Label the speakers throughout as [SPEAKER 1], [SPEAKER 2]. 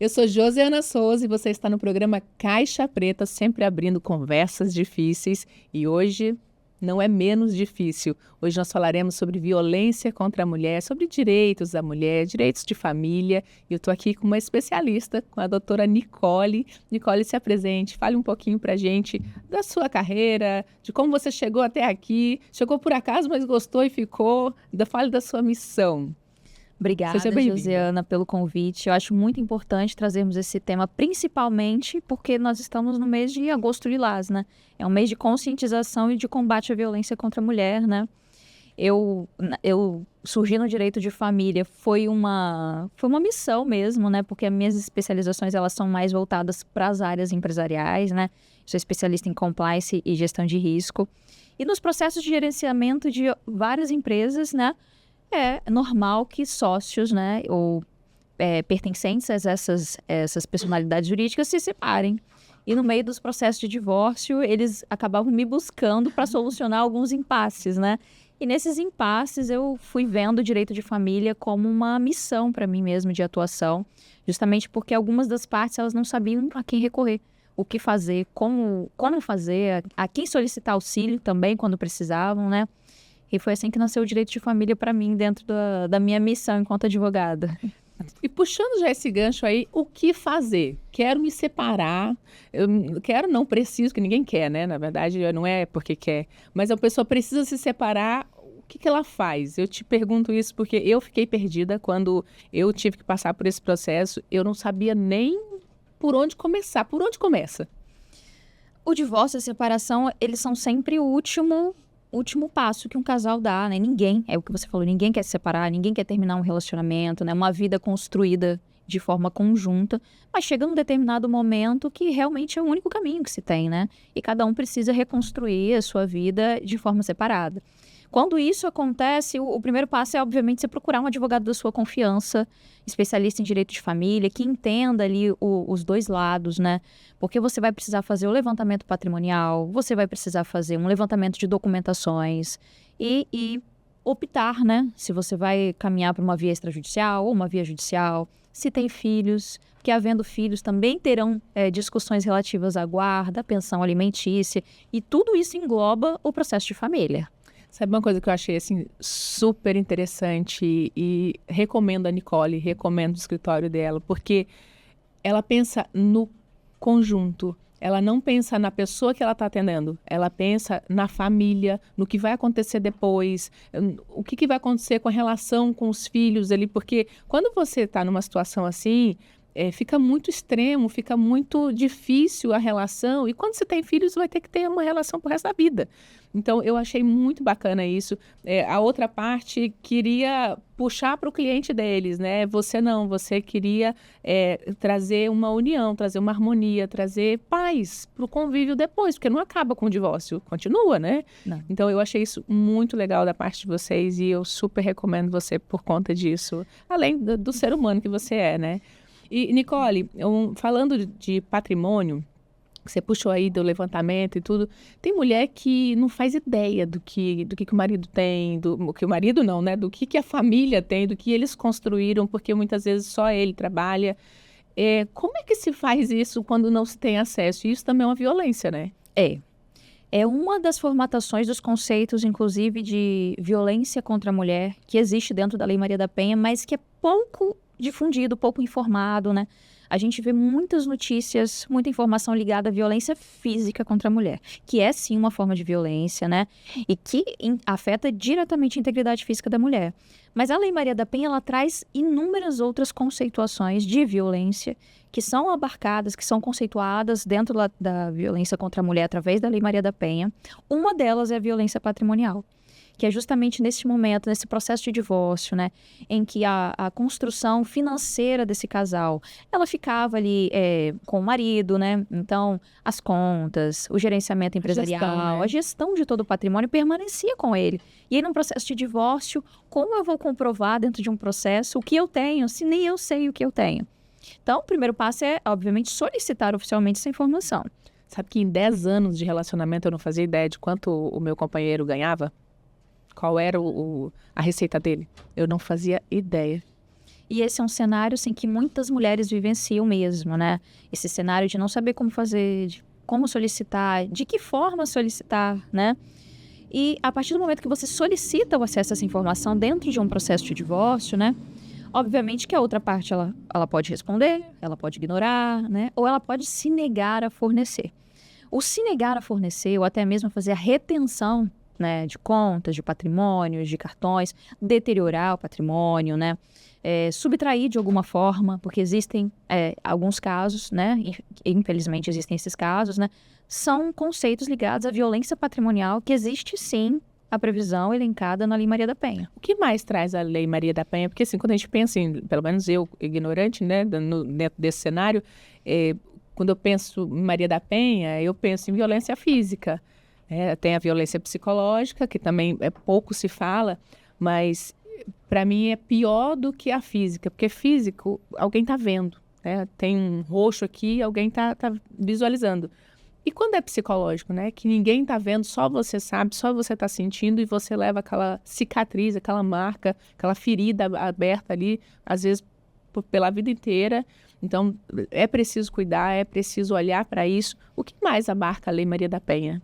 [SPEAKER 1] Eu sou Josiana Souza e você está no programa Caixa Preta, sempre abrindo conversas difíceis. E hoje não é menos difícil. Hoje nós falaremos sobre violência contra a mulher, sobre direitos da mulher, direitos de família. E eu estou aqui com uma especialista, com a doutora Nicole. Nicole, se apresente, fale um pouquinho para a gente da sua carreira, de como você chegou até aqui. Chegou por acaso, mas gostou e ficou. Fale da sua missão. Seja
[SPEAKER 2] Obrigada,
[SPEAKER 1] bem-vinda.
[SPEAKER 2] Josiana, pelo convite. Eu acho muito importante trazermos esse tema, principalmente porque nós estamos no mês de agosto lilás, né? É um mês de conscientização e de combate à violência contra a mulher, né? Eu surgi no direito de família, foi uma missão mesmo, né? Porque as minhas especializações, elas são mais voltadas para as áreas empresariais, né? Sou especialista em compliance e gestão de risco. E nos processos de gerenciamento de várias empresas, né? É normal que sócios, né, ou pertencentes a essas personalidades jurídicas se separem. E no meio dos processos de divórcio, eles acabavam me buscando para solucionar alguns impasses, né? E nesses impasses eu fui vendo o direito de família como uma missão para mim mesmo de atuação, justamente porque algumas das partes elas não sabiam a quem recorrer, o que fazer, como fazer, a quem solicitar auxílio também quando precisavam, né? E foi assim que nasceu o direito de família para mim, dentro da minha missão enquanto advogada.
[SPEAKER 1] E puxando já esse gancho aí, o que fazer? Quero me separar, eu quero, não preciso, que ninguém quer, né? Na verdade, não é porque quer, mas a pessoa precisa se separar, o que ela faz? Eu te pergunto isso porque eu fiquei perdida quando eu tive que passar por esse processo, eu não sabia nem por onde começar. Por onde começa?
[SPEAKER 2] O divórcio e a separação, eles são sempre o último passo que um casal dá, né? Ninguém, é o que você falou, ninguém quer se separar, ninguém quer terminar um relacionamento, né? Uma vida construída de forma conjunta, mas chega um determinado momento que realmente é o único caminho que se tem, né? E cada um precisa reconstruir a sua vida de forma separada. Quando isso acontece, o primeiro passo é, obviamente, você procurar um advogado da sua confiança, especialista em direito de família, que entenda ali os dois lados, né? Porque você vai precisar fazer o levantamento patrimonial, você vai precisar fazer um levantamento de documentações e optar, né? Se você vai caminhar para uma via extrajudicial ou uma via judicial, se tem filhos, que havendo filhos também terão discussões relativas à guarda, pensão alimentícia, e tudo isso engloba o processo de família.
[SPEAKER 1] Sabe uma coisa que eu achei assim super interessante e recomendo a Nicole, recomendo o escritório dela, porque ela pensa no conjunto. Ela não pensa na pessoa que ela está atendendo, ela pensa na família, no que vai acontecer depois, o que vai acontecer com a relação com os filhos ali, porque quando você está numa situação assim, fica muito extremo, fica muito difícil a relação, e quando você tem filhos, vai ter que ter uma relação pro resto da vida. Então, eu achei muito bacana isso. A outra parte queria puxar para o cliente deles, né? Você não, você queria trazer uma união, trazer uma harmonia, trazer paz para o convívio depois, porque não acaba com o divórcio, continua, né?
[SPEAKER 2] Não.
[SPEAKER 1] Então, eu achei isso muito legal da parte de vocês e eu super recomendo você por conta disso, além do ser humano que você é, né? E, Nicole, falando de patrimônio, você puxou aí do levantamento e tudo, tem mulher que não faz ideia do que o marido tem, do que o marido não, né? Do que a família tem, do que eles construíram, porque muitas vezes só ele trabalha. Como é que se faz isso quando não se tem acesso? Isso também é uma violência, né?
[SPEAKER 2] É uma das formatações dos conceitos, inclusive, de violência contra a mulher, que existe dentro da Lei Maria da Penha, mas que é pouco difundido, pouco informado, né? A gente vê muitas notícias, muita informação ligada à violência física contra a mulher, que é sim uma forma de violência, né? E que afeta diretamente a integridade física da mulher. Mas a Lei Maria da Penha, ela traz inúmeras outras conceituações de violência que são abarcadas, que são conceituadas dentro da violência contra a mulher através da Lei Maria da Penha. Uma delas é a violência patrimonial, que é justamente nesse momento, nesse processo de divórcio, né, em que a construção financeira desse casal, ela ficava ali com o marido, né, então as contas, o gerenciamento empresarial, a gestão de todo o patrimônio permanecia com ele. E aí, num processo de divórcio, como eu vou comprovar dentro de um processo o que eu tenho, se nem eu sei o que eu tenho? Então, o primeiro passo é, obviamente, solicitar oficialmente essa informação.
[SPEAKER 1] Sabe que em 10 anos de relacionamento eu não fazia ideia de quanto o meu companheiro ganhava? Qual era a receita dele? Eu não fazia ideia.
[SPEAKER 2] E esse é um cenário, assim, que muitas mulheres vivenciam mesmo, né? Esse cenário de não saber como fazer, de como solicitar, de que forma solicitar, né? E a partir do momento que você solicita o acesso a essa informação dentro de um processo de divórcio, né? Obviamente que a outra parte, ela pode responder, ela pode ignorar, né? Ou ela pode se negar a fornecer. O se negar a fornecer, ou até mesmo fazer a retenção, né, de contas, de patrimônios, de cartões, deteriorar o patrimônio, né? Subtrair de alguma forma, porque existem alguns casos, né? Infelizmente existem esses casos, né? São conceitos ligados à violência patrimonial, que existe sim a previsão elencada na Lei Maria da Penha.
[SPEAKER 1] O que mais traz a Lei Maria da Penha? Porque assim, quando a gente pensa em, pelo menos eu, ignorante, né, dentro desse cenário, quando eu penso em Maria da Penha, eu penso em violência física. Tem a violência psicológica, que também pouco se fala, mas para mim é pior do que a física, porque físico, alguém está vendo, né? Tem um roxo aqui, alguém tá visualizando. E quando é psicológico, né? Que ninguém tá vendo, só você sabe, só você tá sentindo e você leva aquela cicatriz, aquela marca, aquela ferida aberta ali, às vezes pela vida inteira. Então, é preciso cuidar, é preciso olhar para isso. O que mais abarca a Lei Maria da Penha?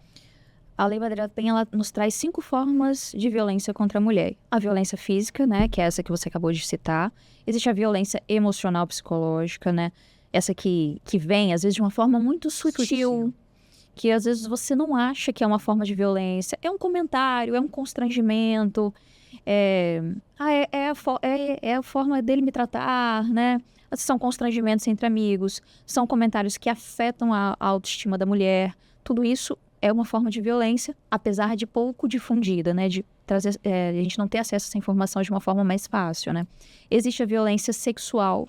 [SPEAKER 2] A Lei Maria da Penha, ela nos traz 5 formas de violência contra a mulher. A violência física, né? Que é essa que você acabou de citar. Existe a violência emocional psicológica, né? Essa que vem, às vezes, de uma forma muito sutil. Que às vezes você não acha que é uma forma de violência. É um comentário, é um constrangimento, é a forma dele me tratar, né? São constrangimentos entre amigos, são comentários que afetam a autoestima da mulher. Tudo isso é uma forma de violência, apesar de pouco difundida, né? De trazer, a gente não ter acesso a essa informação de uma forma mais fácil, né? Existe a violência sexual,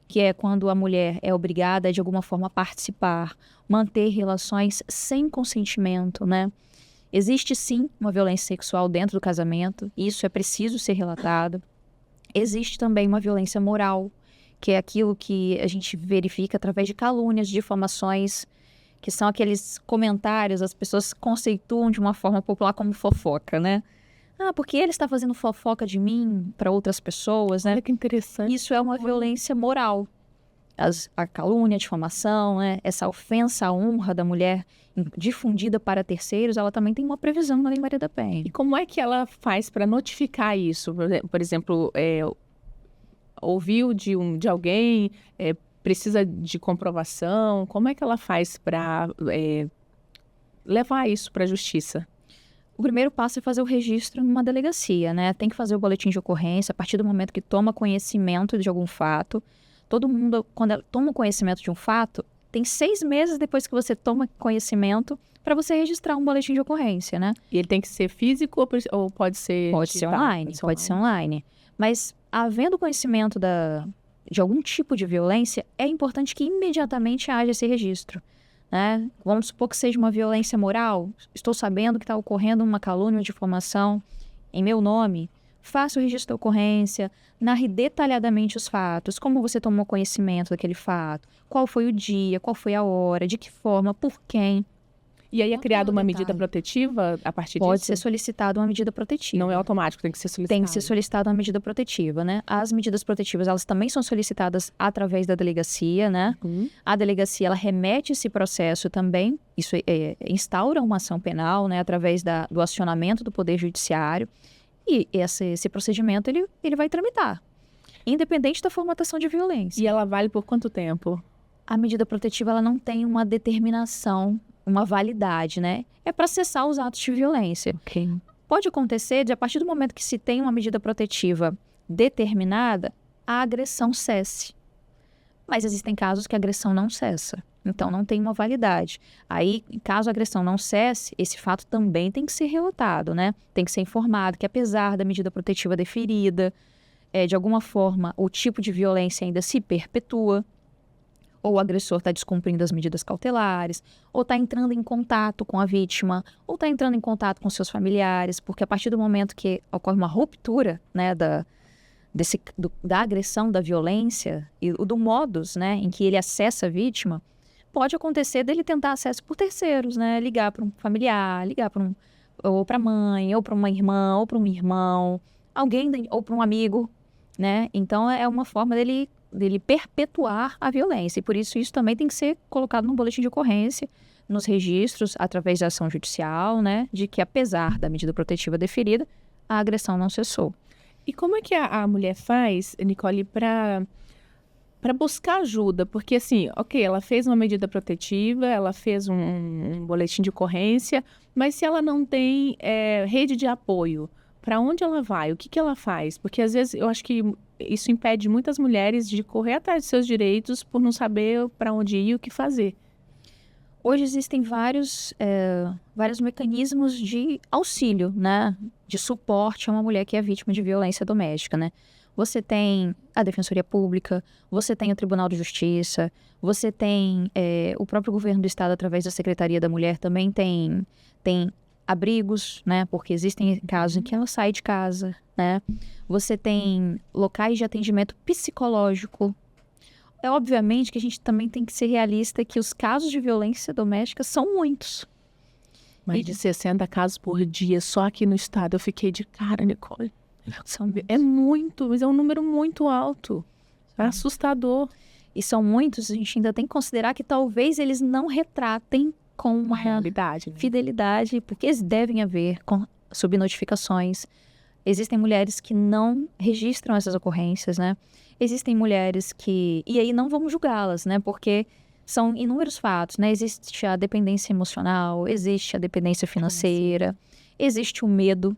[SPEAKER 2] que é quando a mulher é obrigada a, de alguma forma, participar, manter relações sem consentimento, né? Existe, sim, uma violência sexual dentro do casamento, isso é preciso ser relatado. Existe também uma violência moral, que é aquilo que a gente verifica através de calúnias, difamações, que são aqueles comentários, as pessoas conceituam de uma forma popular como fofoca, né? Porque ele está fazendo fofoca de mim para outras pessoas, né?
[SPEAKER 1] Olha que interessante.
[SPEAKER 2] Isso é uma violência moral. A calúnia, a difamação, né? Essa ofensa à honra da mulher difundida para terceiros, ela também tem uma previsão na Lei Maria da Penha.
[SPEAKER 1] E como é que ela faz para notificar isso? Por exemplo, ouviu de alguém, precisa de comprovação? Como é que ela faz para levar isso para a justiça?
[SPEAKER 2] O primeiro passo é fazer o registro numa delegacia, né? Tem que fazer o boletim de ocorrência a partir do momento que toma conhecimento de algum fato. Todo mundo, quando toma conhecimento de um fato, tem 6 meses depois que você toma conhecimento para você registrar um boletim de ocorrência, né?
[SPEAKER 1] E ele tem que ser físico ou pode ser
[SPEAKER 2] Pode
[SPEAKER 1] digital?
[SPEAKER 2] ser online, pode ser online. Mas, havendo conhecimento de algum tipo de violência, é importante que imediatamente haja esse registro, né? Vamos supor que seja uma violência moral. Estou sabendo que está ocorrendo uma calúnia ou difamação em meu nome. Faça o registro da ocorrência, narre detalhadamente os fatos, como você tomou conhecimento daquele fato, qual foi o dia, qual foi a hora, de que forma, por quem.
[SPEAKER 1] E aí é criada uma medida protetiva a partir disso?
[SPEAKER 2] Pode ser solicitada uma medida protetiva.
[SPEAKER 1] Não é automático, tem que ser solicitada.
[SPEAKER 2] Tem que ser solicitada uma medida protetiva, né? As medidas protetivas, elas também são solicitadas através da delegacia, né? A delegacia, ela remete esse processo também, isso instaura uma ação penal, né? Através do acionamento do Poder Judiciário. E esse procedimento, ele vai tramitar, independente da formatação de violência.
[SPEAKER 1] E ela vale por quanto tempo?
[SPEAKER 2] A medida protetiva, ela não tem uma determinação, uma validade, né? É para cessar os atos de violência.
[SPEAKER 1] Okay.
[SPEAKER 2] Pode acontecer de, a partir do momento que se tem uma medida protetiva determinada, a agressão cesse. Mas existem casos que a agressão não cessa. Então, não tem uma validade. Aí, caso a agressão não cesse, esse fato também tem que ser relatado, né? Tem que ser informado que, apesar da medida protetiva deferida, de alguma forma, o tipo de violência ainda se perpetua, ou o agressor está descumprindo as medidas cautelares, ou está entrando em contato com a vítima, ou está entrando em contato com seus familiares, porque a partir do momento que ocorre uma ruptura, né, da agressão, da violência, e do modus, né, em que ele acessa a vítima, pode acontecer dele tentar acesso por terceiros, né, ligar para um familiar, ligar para ou para a mãe, ou para uma irmã, ou para um irmão, alguém, ou para um amigo, né? Então, é uma forma dele perpetuar a violência. E por isso também tem que ser colocado no boletim de ocorrência, nos registros, através da ação judicial, né? De que, apesar da medida protetiva deferida, a agressão não cessou.
[SPEAKER 1] E como é que a mulher faz, Nicole, para buscar ajuda? Porque, assim, ok, ela fez uma medida protetiva, ela fez um boletim de ocorrência, mas se ela não tem rede de apoio, para onde ela vai? O que ela faz? Porque, às vezes, eu acho que isso impede muitas mulheres de correr atrás de seus direitos por não saber para onde ir e o que fazer.
[SPEAKER 2] Hoje existem vários mecanismos de auxílio, né? De suporte a uma mulher que é vítima de violência doméstica, né? Você tem a Defensoria Pública, você tem o Tribunal de Justiça, você tem o próprio governo do Estado, através da Secretaria da Mulher, também tem abrigos, né? Porque existem casos em que ela sai de casa, né? Você tem locais de atendimento psicológico. É obviamente que a gente também tem que ser realista que os casos de violência doméstica são muitos.
[SPEAKER 1] Mais de 60 casos por dia, só aqui no estado. Eu fiquei de cara, Nicole. É muito, mas é um número muito alto. É assustador.
[SPEAKER 2] E são muitos, a gente ainda tem que considerar que talvez eles não retratem com uma
[SPEAKER 1] realidade, né?
[SPEAKER 2] Fidelidade, porque eles devem haver com subnotificações. Existem mulheres que não registram essas ocorrências, né? Existem mulheres que... E aí não vamos julgá-las, né? Porque são inúmeros fatos, né? Existe a dependência emocional, existe a dependência financeira, existe o medo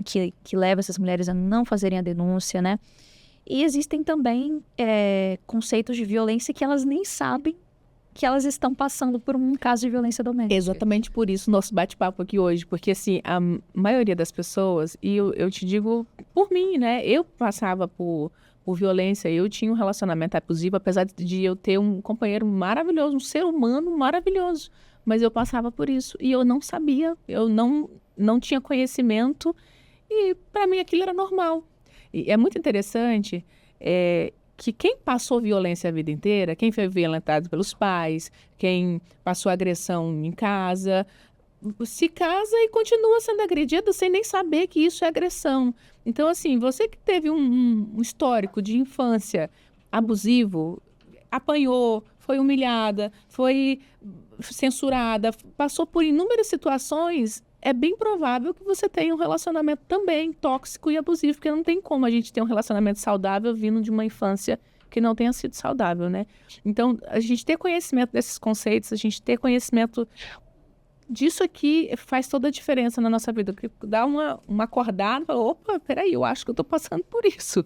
[SPEAKER 2] que leva essas mulheres a não fazerem a denúncia, né? E existem também conceitos de violência que elas nem sabem que elas estão passando por um caso de violência doméstica.
[SPEAKER 1] Exatamente por isso o nosso bate-papo aqui hoje, porque assim, a maioria das pessoas, e eu te digo por mim, né? Eu passava por violência, eu tinha um relacionamento abusivo, apesar de eu ter um companheiro maravilhoso, um ser humano maravilhoso, mas eu passava por isso e eu não sabia, eu não tinha conhecimento e para mim aquilo era normal. E é muito interessante que quem passou violência a vida inteira, quem foi violentado pelos pais, quem passou agressão em casa, se casa e continua sendo agredido sem nem saber que isso é agressão. Então, assim, você que teve um histórico de infância abusivo, apanhou, foi humilhada, foi censurada, passou por inúmeras situações, é bem provável que você tenha um relacionamento também tóxico e abusivo, porque não tem como a gente ter um relacionamento saudável vindo de uma infância que não tenha sido saudável, né? Então, a gente ter conhecimento desses conceitos, a gente ter conhecimento disso aqui faz toda a diferença na nossa vida. Dá uma acordada, fala, opa, peraí, eu acho que eu estou passando por isso.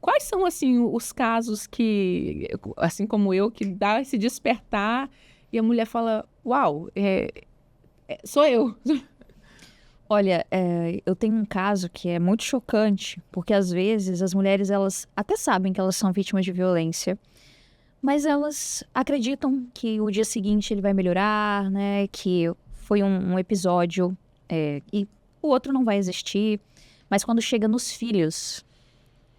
[SPEAKER 1] Quais são, assim, os casos que, assim como eu, que dá esse despertar e a mulher fala, uau, sou eu.
[SPEAKER 2] Olha, eu tenho um caso que é muito chocante, porque às vezes as mulheres, elas até sabem que elas são vítimas de violência, mas elas acreditam que o dia seguinte ele vai melhorar, né? Que foi um episódio e o outro não vai existir. Mas quando chega nos filhos,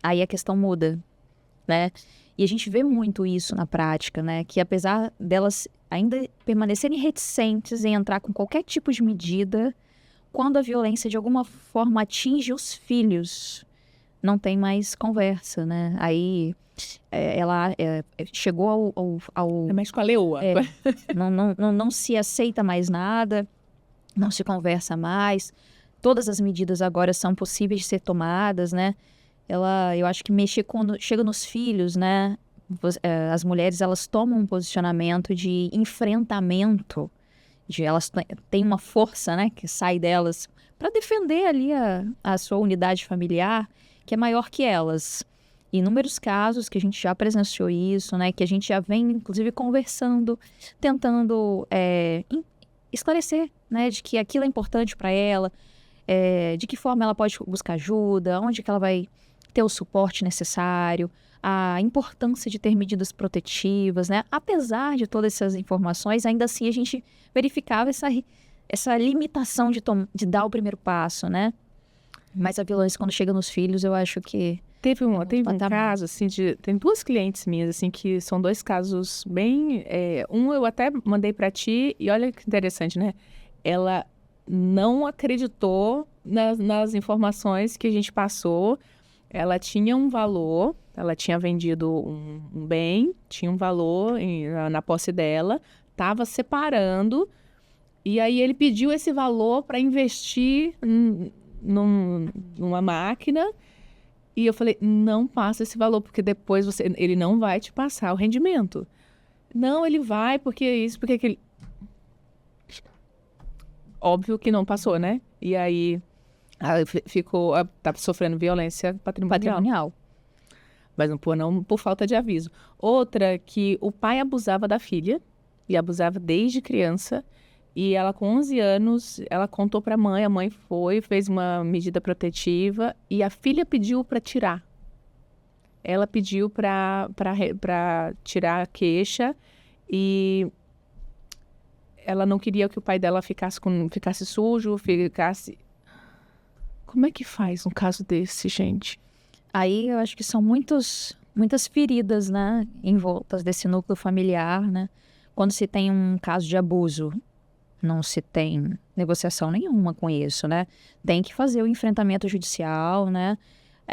[SPEAKER 2] aí a questão muda, né? E a gente vê muito isso na prática, né? Que apesar delas ainda permanecerem reticentes em entrar com qualquer tipo de medida, quando a violência de alguma forma atinge os filhos, não tem mais conversa, né? Aí ela chegou ao
[SPEAKER 1] É mais com a leoa.
[SPEAKER 2] não se aceita mais nada, não se conversa mais. Todas as medidas agora são possíveis de ser tomadas, né? Eu acho que mexer quando chega nos filhos, né? As mulheres, elas tomam um posicionamento de enfrentamento, elas têm uma força, né, que sai delas para defender ali a sua unidade familiar, que é maior que elas. Inúmeros casos que a gente já presenciou isso, né, que a gente já vem, inclusive, conversando, tentando esclarecer, né, de que aquilo é importante para ela, de que forma ela pode buscar ajuda, onde que ela vai ter o suporte necessário, a importância de ter medidas protetivas, né? Apesar de todas essas informações, ainda assim a gente verificava essa limitação de dar o primeiro passo, né? Mas a violência, quando chega nos filhos, eu acho que...
[SPEAKER 1] Teve um caso, assim, tem duas clientes minhas, assim, que são dois casos bem... um eu até mandei para ti, e olha que interessante, né? Ela não acreditou nas informações que a gente passou, Ela tinha um valor, ela tinha vendido um bem, tinha um valor na posse dela, estava separando, e aí ele pediu esse valor para investir numa máquina, e eu falei, não passa esse valor, porque depois ele não vai te passar o rendimento. Não, ele vai, porque isso, porque aquele... Óbvio que não passou, né? E aí tá sofrendo violência patrimonial. Mas não por falta de aviso. Outra, que o pai abusava da filha, e abusava desde criança, e ela com 11 anos, ela contou para a mãe fez uma medida protetiva, e a filha pediu para tirar. Ela pediu para tirar a queixa, e ela não queria que o pai dela ficasse sujo, Como é que faz um caso desse, gente?
[SPEAKER 2] Aí eu acho que são muitas feridas, né, envoltas desse núcleo familiar, né? Quando se tem um caso de abuso, não se tem negociação nenhuma com isso, né? Tem que fazer o enfrentamento judicial, né?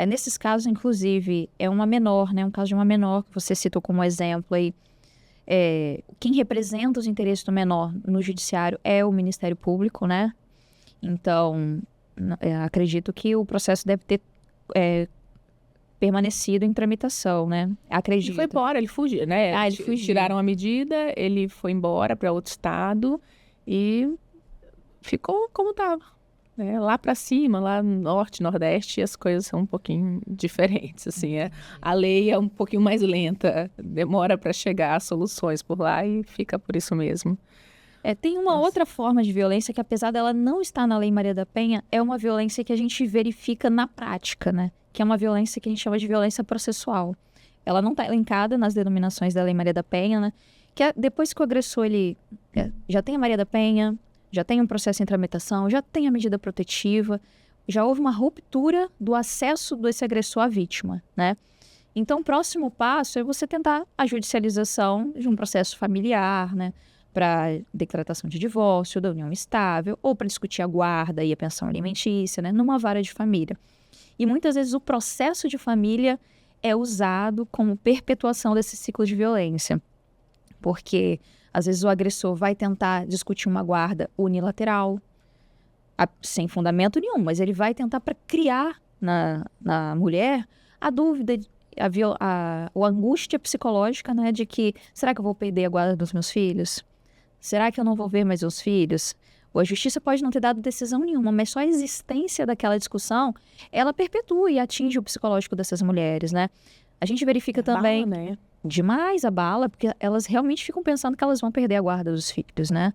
[SPEAKER 2] Nesses casos, inclusive, é uma menor, né? Um caso de uma menor que você citou como exemplo aí. Quem representa os interesses do menor no judiciário é o Ministério Público, né? Então, acredito que o processo deve ter permanecido em tramitação, né? Acredito.
[SPEAKER 1] Ele foi embora, ele fugiu, né?
[SPEAKER 2] Ele fugiu.
[SPEAKER 1] Tiraram a medida, ele foi embora para outro estado e ficou como estava. Né? Lá para cima, lá no norte, nordeste, as coisas são um pouquinho diferentes, assim. A lei é um pouquinho mais lenta, demora para chegar a soluções por lá e fica por isso mesmo.
[SPEAKER 2] Tem uma outra forma de violência que, apesar dela não estar na Lei Maria da Penha, é uma violência que a gente verifica na prática, né? Que é uma violência que a gente chama de violência processual. Ela não está elencada nas denominações da Lei Maria da Penha, né? Que depois que o agressor ele já tem a Maria da Penha, já tem um processo em tramitação, já tem a medida protetiva, já houve uma ruptura do acesso desse agressor à vítima, né? Então, o próximo passo é você tentar a judicialização de um processo familiar, né? Para decretação de divórcio, da união estável, ou para discutir a guarda e a pensão alimentícia, né? Numa vara de família. E muitas vezes o processo de família é usado como perpetuação desse ciclo de violência. Porque, às vezes, o agressor vai tentar discutir uma guarda unilateral, sem fundamento nenhum, mas ele vai tentar para criar na mulher a dúvida, a angústia psicológica, né, de que, será que eu vou perder a guarda dos meus filhos? Será que eu não vou ver mais os filhos? Ou a justiça pode não ter dado decisão nenhuma, mas só a existência daquela discussão, ela perpetua e atinge o psicológico dessas mulheres, né? A gente verifica também demais a bala, porque elas realmente ficam pensando que elas vão perder a guarda dos filhos, né?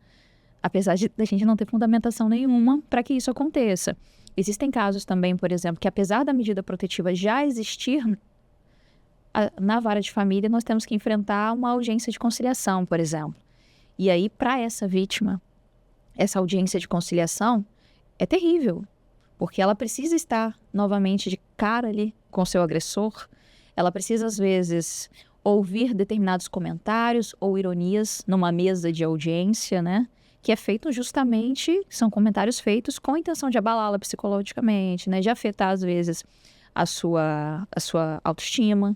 [SPEAKER 2] Apesar da gente não ter fundamentação nenhuma para que isso aconteça. Existem casos também, por exemplo, que apesar da medida protetiva já existir na vara de família, nós temos que enfrentar uma audiência de conciliação, por exemplo. E aí, para essa vítima, essa audiência de conciliação é terrível, porque ela precisa estar novamente de cara ali com seu agressor, ela precisa, às vezes, ouvir determinados comentários ou ironias numa mesa de audiência, né? Que é feito justamente, são comentários feitos com a intenção de abalá-la psicologicamente, né? De afetar, às vezes, a sua autoestima.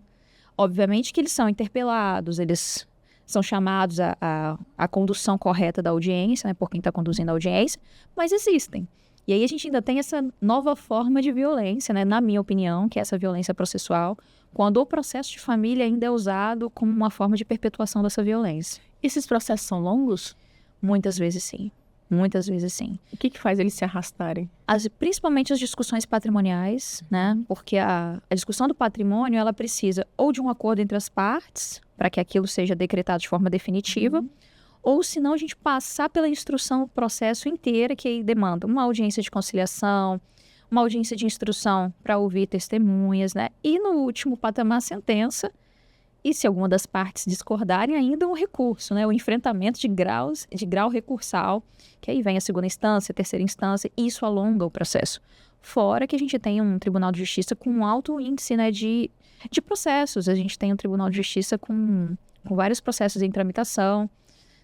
[SPEAKER 2] Obviamente que eles são interpelados, eles são chamados à condução correta da audiência, né, por quem está conduzindo a audiência, mas existem. E aí a gente ainda tem essa nova forma de violência, né, na minha opinião, que é essa violência processual, quando o processo de família ainda é usado como uma forma de perpetuação dessa violência.
[SPEAKER 1] Esses processos são longos?
[SPEAKER 2] Muitas vezes sim. Muitas vezes sim.
[SPEAKER 1] O que faz eles se arrastarem?
[SPEAKER 2] Principalmente as discussões patrimoniais, né? Porque a discussão do patrimônio, ela precisa ou de um acordo entre as partes, para que aquilo seja decretado de forma definitiva, ou senão a gente passar pela instrução do processo inteira, que aí demanda uma audiência de conciliação, uma audiência de instrução para ouvir testemunhas, né? E no último patamar, a sentença. E se alguma das partes discordarem, ainda um recurso, né? O enfrentamento de grau recursal, que aí vem a segunda instância, a terceira instância, e isso alonga o processo. Fora que a gente tem um Tribunal de Justiça com um alto índice, né, de processos. A gente tem um Tribunal de Justiça com vários processos em tramitação.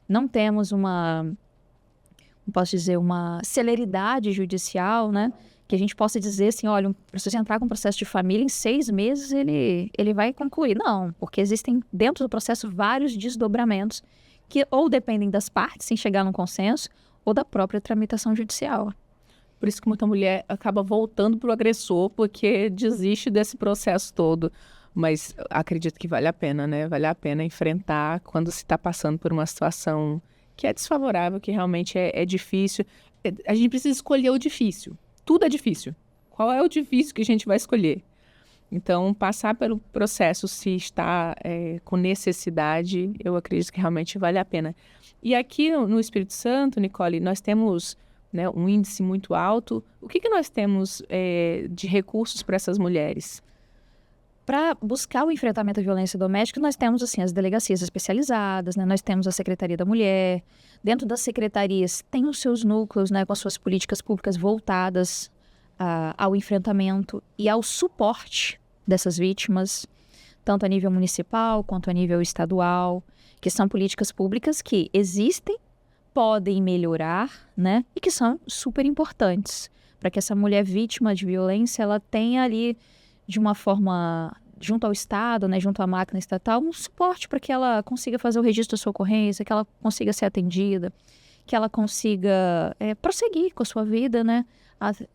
[SPEAKER 2] Não temos uma celeridade judicial, né? que a gente possa dizer assim, olha, para você entrar com um processo de família, em 6 meses ele vai concluir. Não, porque existem dentro do processo vários desdobramentos que ou dependem das partes, sem chegar num consenso, ou da própria tramitação judicial.
[SPEAKER 1] Por isso que muita mulher acaba voltando para o agressor, porque desiste desse processo todo. Mas acredito que vale a pena, né? Vale a pena enfrentar quando se está passando por uma situação que é desfavorável, que realmente é difícil. A gente precisa escolher o difícil. Tudo é difícil. Qual é o difícil que a gente vai escolher? Então, passar pelo processo, se está com necessidade, eu acredito que realmente vale a pena. E aqui no Espírito Santo, Nicole, nós temos, né, um índice muito alto. O que nós temos de recursos para essas mulheres?
[SPEAKER 2] Para buscar o enfrentamento à violência doméstica, nós temos assim, as delegacias especializadas, né? Nós temos a Secretaria da Mulher. Dentro das secretarias, tem os seus núcleos, né, com as suas políticas públicas voltadas ao enfrentamento e ao suporte dessas vítimas, tanto a nível municipal quanto a nível estadual, que são políticas públicas que existem, podem melhorar, né, e que são super importantes para que essa mulher vítima de violência ela tenha ali, de uma forma, junto ao Estado, né, junto à máquina estatal, um suporte para que ela consiga fazer o registro da sua ocorrência, que ela consiga ser atendida, que ela consiga prosseguir com a sua vida, né?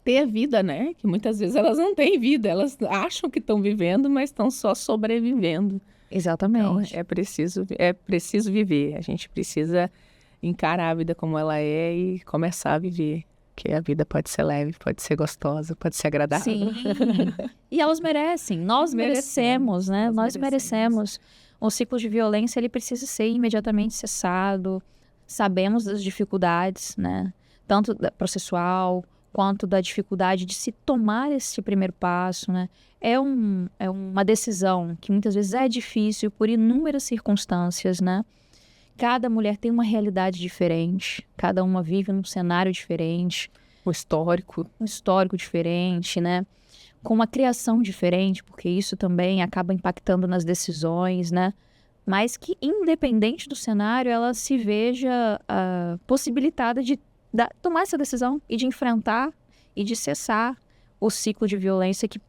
[SPEAKER 1] Ter vida, né? Que muitas vezes elas não têm vida, elas acham que estão vivendo, mas estão só sobrevivendo.
[SPEAKER 2] Exatamente.
[SPEAKER 1] Então, é preciso viver, a gente precisa encarar a vida como ela é e começar a viver. Que a vida pode ser leve, pode ser gostosa, pode ser agradável.
[SPEAKER 2] Sim. E elas merecem. Nós merecemos, né? Nós merecemos. O ciclo de violência, ele precisa ser imediatamente cessado. Sabemos das dificuldades, né? Tanto da processual, quanto da dificuldade de se tomar esse primeiro passo, né? É uma decisão que muitas vezes é difícil por inúmeras circunstâncias, né? Cada mulher tem uma realidade diferente, cada uma vive num cenário diferente.
[SPEAKER 1] Um histórico
[SPEAKER 2] diferente, né? Com uma criação diferente, porque isso também acaba impactando nas decisões, né? Mas que, independente do cenário, ela se veja possibilitada de tomar essa decisão e de enfrentar e de cessar o ciclo de violência que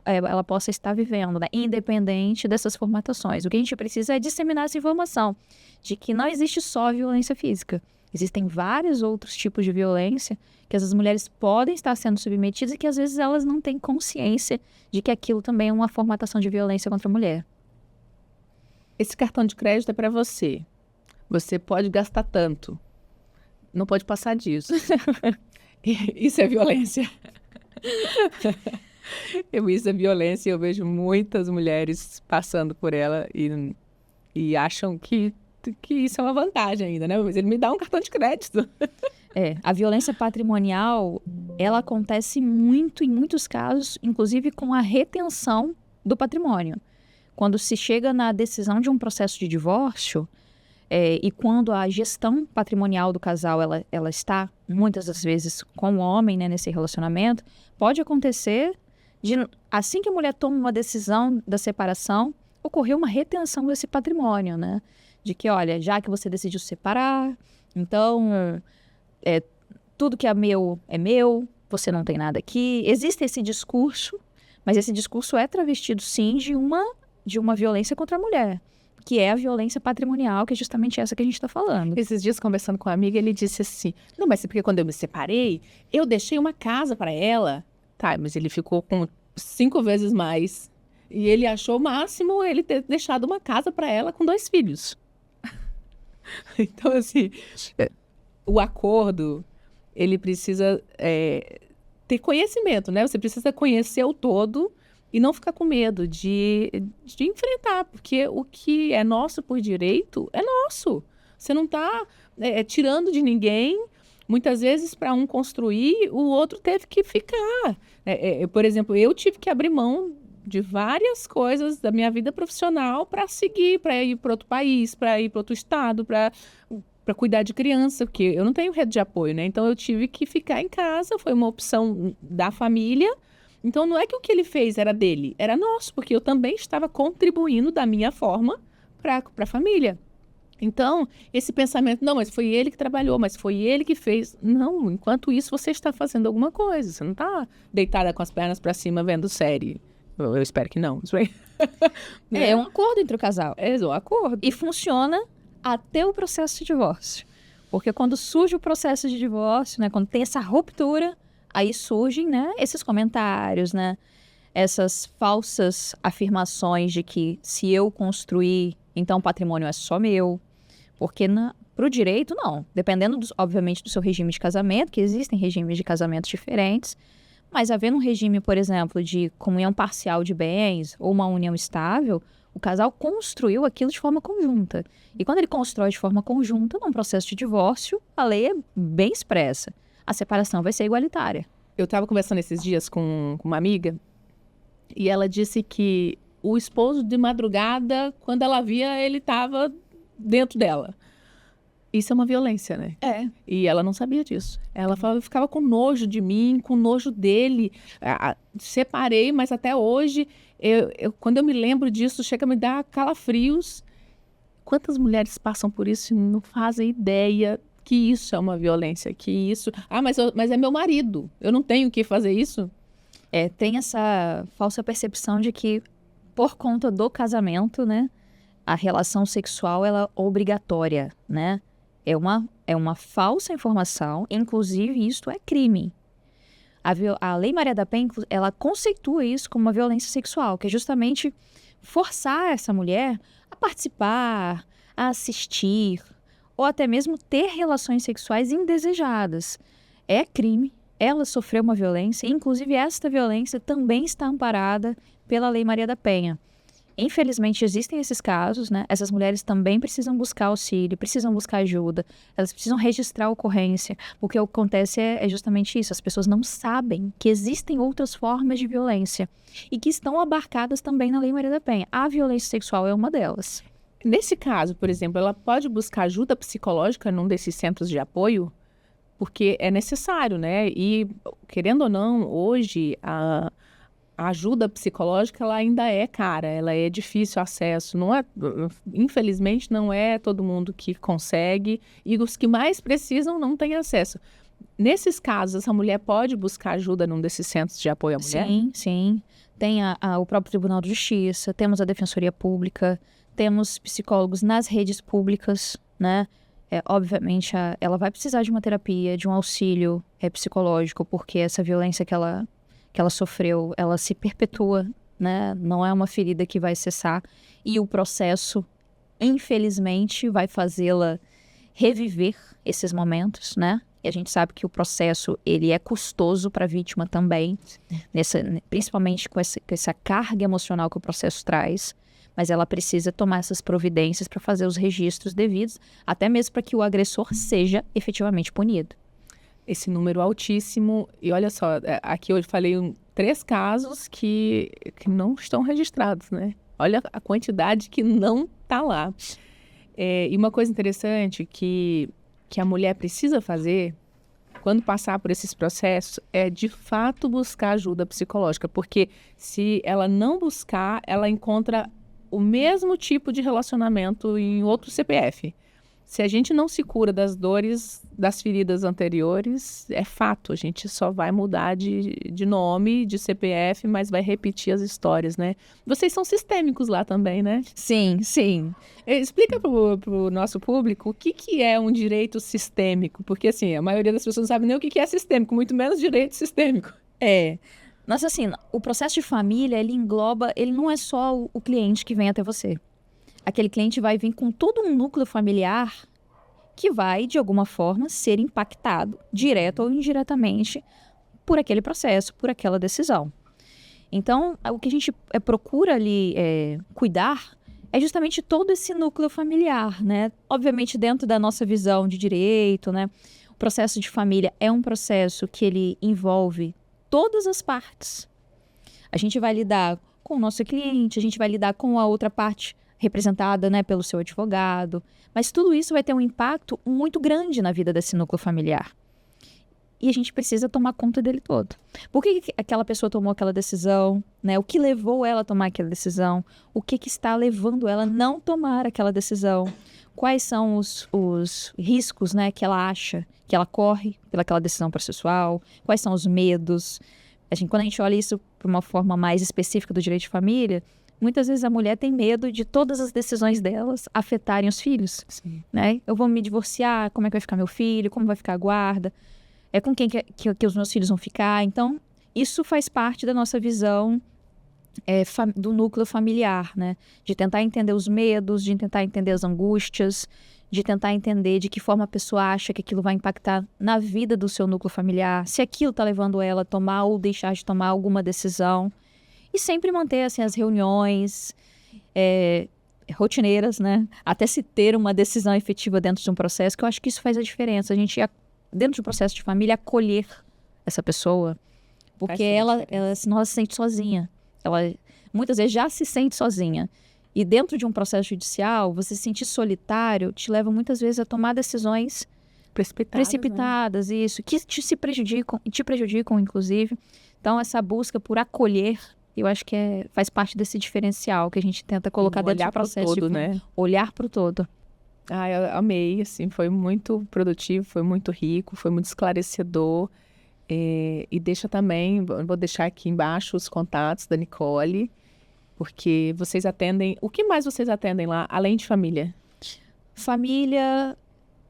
[SPEAKER 2] ela possa estar vivendo, né? Independente dessas formatações. O que a gente precisa é disseminar essa informação de que não existe só a violência física. Existem vários outros tipos de violência que essas mulheres podem estar sendo submetidas e que às vezes elas não têm consciência de que aquilo também é uma formatação de violência contra a mulher.
[SPEAKER 1] Esse cartão de crédito é para você. Você pode gastar tanto. Não pode passar disso. Isso é violência. Isso é violência e eu vejo muitas mulheres passando por ela e acham que isso é uma vantagem ainda, né? Mas ele me dá um cartão de crédito.
[SPEAKER 2] A violência patrimonial, ela acontece muito em muitos casos, inclusive com a retenção do patrimônio. Quando se chega na decisão de um processo de divórcio, e quando a gestão patrimonial do casal ela está, muitas das vezes, com o homem, né, nesse relacionamento, pode acontecer assim que a mulher toma uma decisão da separação, ocorreu uma retenção desse patrimônio, né? De que, olha, já que você decidiu se separar, então tudo que é meu, você não tem nada aqui. Existe esse discurso, mas esse discurso é travestido, sim, de uma violência contra a mulher, que é a violência patrimonial, que é justamente essa que a gente está falando.
[SPEAKER 1] Esses dias, conversando com uma amiga, ele disse assim, não, mas é porque quando eu me separei, eu deixei uma casa para ela. Tá, mas ele ficou com 5 vezes mais. E ele achou o máximo ele ter deixado uma casa para ela com 2 filhos. Então, assim, o acordo, ele precisa ter conhecimento, né? Você precisa conhecer o todo e não ficar com medo de enfrentar, porque o que é nosso por direito é nosso. Você não está tirando de ninguém. Muitas vezes, para um construir, o outro teve que ficar. Por exemplo, eu tive que abrir mão de várias coisas da minha vida profissional para seguir, para ir para outro país, para ir para outro estado, para cuidar de criança, porque eu não tenho rede de apoio, né? Então, eu tive que ficar em casa, foi uma opção da família. Então, não é que o que ele fez era dele, era nosso, porque eu também estava contribuindo da minha forma para a família. Então, esse pensamento, não, mas foi ele que trabalhou, mas foi ele que fez. Não, enquanto isso você está fazendo alguma coisa. Você não está deitada com as pernas para cima vendo série. Eu espero que não. Isso aí.
[SPEAKER 2] É um acordo entre o casal.
[SPEAKER 1] É um acordo.
[SPEAKER 2] E funciona até o processo de divórcio. Porque quando surge o processo de divórcio, né, quando tem essa ruptura, aí surgem, né, esses comentários, né, essas falsas afirmações de que se eu construir, então o patrimônio é só meu. Porque para o direito, não. Dependendo, obviamente, do seu regime de casamento, que existem regimes de casamentos diferentes, mas havendo um regime, por exemplo, de comunhão parcial de bens ou uma união estável, o casal construiu aquilo de forma conjunta. E quando ele constrói de forma conjunta, num processo de divórcio, a lei é bem expressa. A separação vai ser igualitária.
[SPEAKER 1] Eu estava conversando esses dias com uma amiga e ela disse que o esposo, de madrugada, quando ela via, ele estava dentro dela. Isso é uma violência, né?
[SPEAKER 2] É.
[SPEAKER 1] E ela não sabia disso. Ela falava, ficava com nojo de mim, com nojo dele. Separei, mas até hoje, quando eu me lembro disso, chega a me dar calafrios. Quantas mulheres passam por isso e não fazem ideia que isso é uma violência, que isso... mas é meu marido, eu não tenho que fazer isso?
[SPEAKER 2] Tem essa falsa percepção de que, por conta do casamento, né, a relação sexual ela é obrigatória, né? É uma falsa informação, inclusive isto é crime. A Lei Maria da Penha, ela conceitua isso como uma violência sexual, que é justamente forçar essa mulher a participar, a assistir, ou até mesmo ter relações sexuais indesejadas. É crime, ela sofreu uma violência, e inclusive esta violência também está amparada pela Lei Maria da Penha. Infelizmente, existem esses casos, né? Essas mulheres também precisam buscar auxílio, precisam buscar ajuda, elas precisam registrar a ocorrência, porque o que acontece é justamente isso, as pessoas não sabem que existem outras formas de violência e que estão abarcadas também na Lei Maria da Penha. A violência sexual é uma delas.
[SPEAKER 1] Nesse caso, por exemplo, ela pode buscar ajuda psicológica num desses centros de apoio? Porque é necessário, né? E, querendo ou não, hoje a ajuda psicológica ela ainda é cara, ela é difícil acesso, infelizmente não é todo mundo que consegue e os que mais precisam não têm acesso. Nesses casos, essa mulher pode buscar ajuda num desses centros de apoio à mulher?
[SPEAKER 2] Sim. Tem o próprio Tribunal de Justiça, temos a Defensoria Pública, temos psicólogos nas redes públicas, né? Obviamente, ela vai precisar de uma terapia, de um auxílio psicológico, porque essa violência que ela sofreu, ela se perpetua, né? Não é uma ferida que vai cessar. E o processo, infelizmente, vai fazê-la reviver esses momentos, né? E a gente sabe que o processo, ele é custoso para a vítima também, principalmente com essa carga emocional que o processo traz. Mas ela precisa tomar essas providências para fazer os registros devidos, até mesmo para que o agressor seja efetivamente punido.
[SPEAKER 1] Esse número altíssimo, e olha só, aqui eu falei 3 casos que não estão registrados, né? Olha a quantidade que não está lá. E uma coisa interessante que a mulher precisa fazer quando passar por esses processos é, de fato, buscar ajuda psicológica, porque se ela não buscar, ela encontra o mesmo tipo de relacionamento em outro CPF. Se a gente não se cura das dores, das feridas anteriores, é fato, a gente só vai mudar de nome, de CPF, mas vai repetir as histórias, né? Vocês são sistêmicos lá também, né?
[SPEAKER 2] Sim.
[SPEAKER 1] Explica pro nosso público o que é um direito sistêmico, porque assim, a maioria das pessoas não sabe nem o que é sistêmico, muito menos direito sistêmico.
[SPEAKER 2] Mas assim, o processo de família, ele engloba, ele não é só o cliente que vem até você. Aquele cliente vai vir com todo um núcleo familiar que vai, de alguma forma, ser impactado, direto ou indiretamente, por aquele processo, por aquela decisão. Então, o que a gente procura ali cuidar é justamente todo esse núcleo familiar, né? Obviamente, dentro da nossa visão de direito, né? O processo de família é um processo que ele envolve todas as partes. A gente vai lidar com o nosso cliente, a gente vai lidar com a outra parte representada, né, pelo seu advogado, mas tudo isso vai ter um impacto muito grande na vida desse núcleo familiar. e a gente precisa tomar conta dele todo. Por que aquela pessoa tomou aquela decisão, né? O que levou ela a tomar aquela decisão? O que está levando ela a não tomar aquela decisão? Quais são os riscos, né, que ela acha que ela corre pelaquela decisão processual? Quais são os medos? Quando a gente olha isso por uma forma mais específica do direito de família, muitas vezes a mulher tem medo de todas as decisões delas afetarem os filhos.
[SPEAKER 1] Sim.
[SPEAKER 2] Né? Eu vou me divorciar, como é que vai ficar meu filho? Como vai ficar a guarda? Com quem que os meus filhos vão ficar? Então, isso faz parte da nossa visão do núcleo familiar, né? De tentar entender os medos, de tentar entender as angústias, de tentar entender de que forma a pessoa acha que aquilo vai impactar na vida do seu núcleo familiar, se aquilo está levando ela a tomar ou deixar de tomar alguma decisão. E sempre manter assim, as reuniões rotineiras, né? Até se ter uma decisão efetiva dentro de um processo, que eu acho que isso faz a diferença. A gente, dentro de um processo de família, acolher essa pessoa, porque ela senão se sente sozinha. Ela muitas vezes já se sente sozinha. E dentro de um processo judicial, você se sentir solitário te leva muitas vezes a tomar decisões precipitadas, né? Isso, que te prejudicam, inclusive. Então, essa busca por acolher, eu acho que faz parte desse diferencial que a gente tenta colocar dentro do processo.
[SPEAKER 1] Todo, né?
[SPEAKER 2] Olhar para o todo.
[SPEAKER 1] Eu amei, assim, foi muito produtivo, foi muito rico, foi muito esclarecedor. E deixa também, vou deixar aqui embaixo os contatos da Nicole, porque vocês atendem... O que mais vocês atendem lá, além de família?
[SPEAKER 2] Família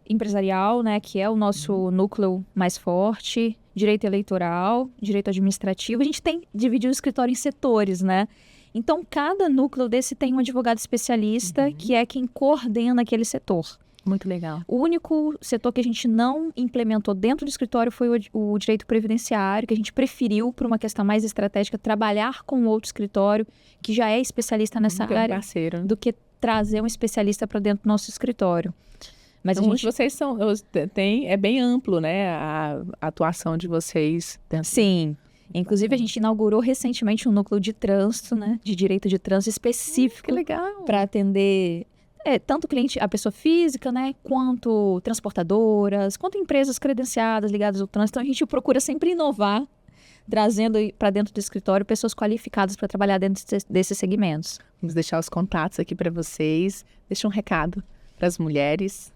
[SPEAKER 2] empresarial, né, que é o nosso núcleo mais forte, direito eleitoral, direito administrativo. A gente tem dividido o escritório em setores, né? Então, cada núcleo desse tem um advogado especialista, que é quem coordena aquele setor.
[SPEAKER 1] Muito legal.
[SPEAKER 2] O único setor que a gente não implementou dentro do escritório foi o direito previdenciário, que a gente preferiu, por uma questão mais estratégica, trabalhar com outro escritório que já é especialista nessa área,
[SPEAKER 1] parceiro,
[SPEAKER 2] do que trazer um especialista para dentro do nosso escritório. Mas
[SPEAKER 1] então, vocês é bem amplo, né, a atuação de vocês.
[SPEAKER 2] Sim. Inclusive, a gente inaugurou recentemente um núcleo de trânsito, né, de direito de trânsito específico.
[SPEAKER 1] Que legal.
[SPEAKER 2] Para atender tanto cliente, a pessoa física, né, quanto transportadoras, quanto empresas credenciadas ligadas ao trânsito. Então, a gente procura sempre inovar, trazendo para dentro do escritório pessoas qualificadas para trabalhar dentro desses segmentos.
[SPEAKER 1] Vamos deixar os contatos aqui para vocês. Deixa um recado para as mulheres.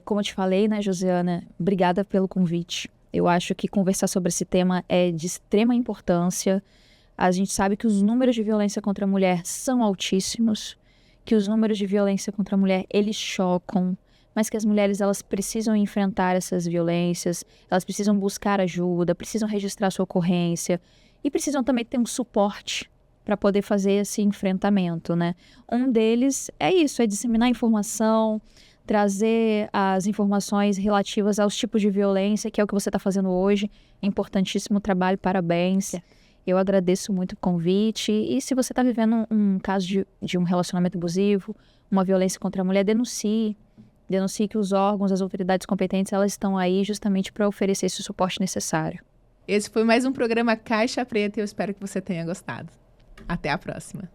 [SPEAKER 2] Como eu te falei, né, Josiana, obrigada pelo convite. Eu acho que conversar sobre esse tema é de extrema importância. A gente sabe que os números de violência contra a mulher são altíssimos, que os números de violência contra a mulher, eles chocam, mas que as mulheres, elas precisam enfrentar essas violências, elas precisam buscar ajuda, precisam registrar sua ocorrência e precisam também ter um suporte para poder fazer esse enfrentamento, né? Um deles é isso, é disseminar informação, trazer as informações relativas aos tipos de violência, que é o que você está fazendo hoje. Importantíssimo trabalho, parabéns. Eu agradeço muito o convite. E se você está vivendo um caso de um relacionamento abusivo, uma violência contra a mulher, denuncie. Denuncie que os órgãos, as autoridades competentes, elas estão aí justamente para oferecer esse suporte necessário.
[SPEAKER 1] Esse foi mais um programa Caixa Preta e eu espero que você tenha gostado. Até a próxima.